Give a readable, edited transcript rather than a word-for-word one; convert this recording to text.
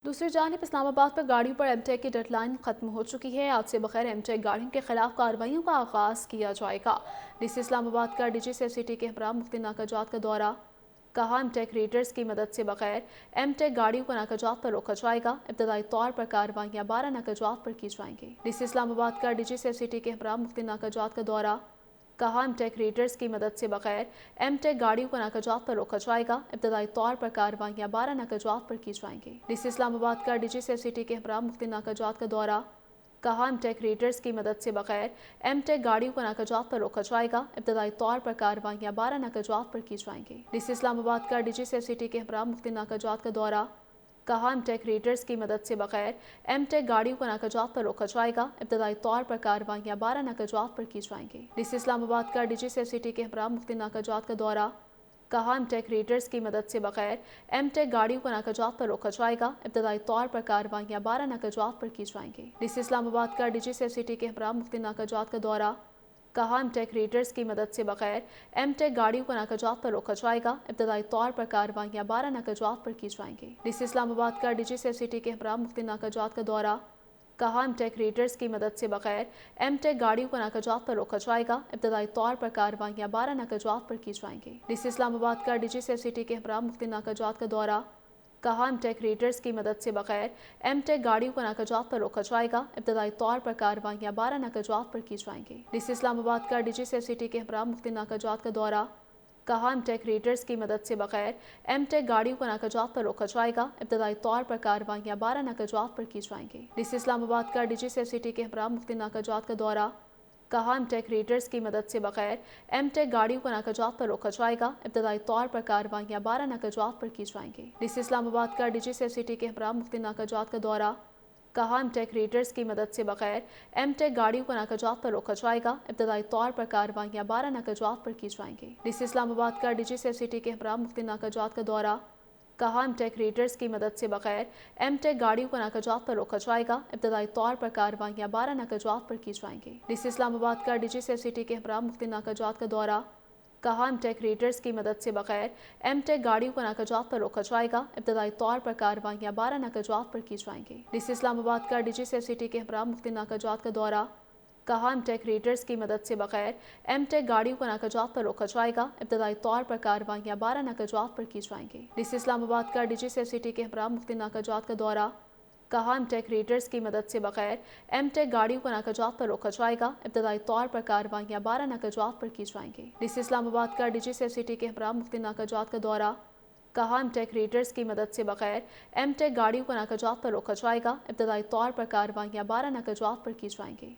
دوسری جانب اسلام آباد پر گاڑیوں پر ایم ٹیک کی ڈیڈ لائن ختم ہو چکی ہے۔ آج سے بغیر ایم ٹیک گاڑیوں کے خلاف کارروائیوں کا آغاز کیا جائے گا۔ ڈی سی اسلام آباد کا D G C F C T کے ہمراہ مفتی ناکہ جات کا دورہ، کہا ایم ٹیک ریڈرز کی مدد سے بغیر ایم ٹیک گاڑیوں کو ناکہ جات پر روکا جائے گا۔ ابتدائی طور پر کارروائیاں 12 ناکہ جات پر کی جائیں گی۔ ڈی سی اسلام آباد کا D G C F C T کے ہمراہ مفتی ناکہ جات کا دورہ، کہا ایم ٹیک ریڈرز کی مدد سے بغیر ایم ٹیک گاڑیوں کو ناکہ جات پر روکا جائے گا۔ ابتدائی طور پر کارروائیاں 12 ناکہ جات پر کی جائیں گی۔ ڈی سی اسلام آباد کا D G C F C T کے ہمراہ مفتی ناکہ جات کا دورہ، کہا ایم ٹیک ریڈرز کی مدد سے بغیر ایم ٹیک گاڑیوں کو ناکہ جات پر روکا جائے گا۔ ابتدائی طور پر کارروائیاں 12 ناکہ جات پر کی جائیں گی۔ ڈی سی اسلام آباد کا D G C F C T کے ہمراہ مفتی ناکہ جات کا دورہ، کہا ایم ٹیک ریڈرز کی مدد سے بغیر ایم ٹیک گاڑیوں کو ناکہ جات پر روکا جائے گا۔ ابتدائی طور پر کارروائیاں 12 ناکہ جات پر کی جائیں گی۔ ڈی سی اسلام آباد کا D G C F C T کے ہمراہ مفتی ناکہ جات کا دورہ، کہا ایم ٹیک ریڈرز کی مدد سے بغیر ایم ٹیک گاڑیوں کو ناکہ جات پر روکا جائے گا۔ ابتدائی طور پر کارروائیاں 12 ناکہ جات پر کی جائیں گی۔ ڈی سی اسلام آباد کا D G C F C T کے ہمراہ مفتی ناکہ جات کا دورہ، کہا ایم ٹیک ریڈرز کی مدد سے بغیر ایم ٹیک گاڑیوں کو ناکہ جات پر روکا جائے گا۔ ابتدائی طور پر کارروائیاں 12 ناکہ جات پر کی جائیں گی۔ ڈی سی اسلام آباد کا D G C F C T کے ہمراہ مفتی ناکہ جات کا دورہ، کہا ایم ٹیک ریڈرز کی مدد سے بغیر ایم ٹیک گاڑیوں کو ناکہ جات پر روکا جائے گا۔ ابتدائی طور پر کارروائیاں 12 ناکہ جات پر کی جائیں گی۔ ڈی سی اسلام آباد کا D G C F C T کے ہمراہ مفتی ناکہ جات کا دورہ، کہا ایم ٹیک ریڈرز کی مدد سے بغیر ایم ٹیک گاڑیوں کو ناکہ جات پر روکا جائے گا۔ ابتدائی طور پر کارروائیاں 12 ناکہ جات پر کی جائیں گی۔ ڈی سی اسلام آباد کا D G C F C T کے ہمراہ مفتی ناکہ جات کا دورہ، کہا ایم ٹیک ریڈرز کی مدد سے بغیر ایم ٹیک گاڑیوں کو ناکہ جات پر روکا جائے گا۔ ابتدائی طور پر کارروائیاں 12 ناکہ جات پر کی جائیں گی۔ ڈی سی اسلام آباد کا D G C F C T کے ہمراہ مفتی ناکہ جات کا دورہ، کہا ایم ٹیک ریڈرز کی مدد سے بغیر ایم ٹیک گاڑیوں کو ناکہ جات پر روکا جائے گا۔ ابتدائی طور پر کارروائیاں 12 ناکہ جات پر کی جائیں گی۔ ڈی سی اسلام آباد کا D G C F C T کے ہمراہ مفتی ناکہ جات کا دورہ، کہا ایم ٹیک ریڈرز کی مدد سے بغیر ایم ٹیک گاڑیوں کو ناکہ جات پر روکا جائے گا۔ ابتدائی طور پر کارروائیاں 12 ناکہ جات پر کی جائیں گی۔ ڈی سی اسلام آباد کا D G C F C T کے ہمراہ مفتی ناکہ جات کا دورہ، کہا ایم ٹیک ریڈرز کی مدد سے بغیر ایم ٹیک گاڑیوں کو ناکہ جات پر روکا جائے گا۔ ابتدائی طور پر کارروائیاں 12 ناکہ جات پر کی جائیں گی۔ ڈی سی اسلام آباد کا D G C F C T کے ہمراہ مفتی ناکہ جات کا دورہ، کہا ایم ٹیک ریڈرز کی مدد سے بغیر ایم ٹیک گاڑیوں کو ناکہ جات پر روکا جائے گا۔ ابتدائی طور پر کارروائیاں 12 ناکہ جات پر کی جائیں گی۔ ڈی سی اسلام آباد کا D G C F C T کے ہمراہ مفتی ناکہ جات کا دورہ، کہا ایم ٹیک ریڈرز کی مدد سے بغیر ایم ٹیک گاڑیوں کو ناکہ جات پر روکا جائے گا۔ ابتدائی طور پر کارروائیاں 12 ناکہ جات پر کی جائیں گی۔ ڈی سی اسلام آباد کا D G C F C T کے ہمراہ مفتی ناکہ جات کا دورہ، کہا ایم ٹیک ریڈرز کی مدد سے بغیر ایم ٹیک گاڑیوں کو ناکہ جات پر روکا جائے گا۔ ابتدائی طور پر کارروائیاں 12 ناکہ جات پر کی جائیں گی۔ ڈی سی اسلام آباد کا D G C F C T کے ہمراہ مفتی ناکہ جات کا دورہ، کہا ایم ٹیک ریڈرز کی مدد سے بغیر ایم ٹیک گاڑیوں کو ناکہ جات پر روکا جائے گا۔ ابتدائی طور پر کارروائیاں 12 ناکہ جات پر کی جائیں گی۔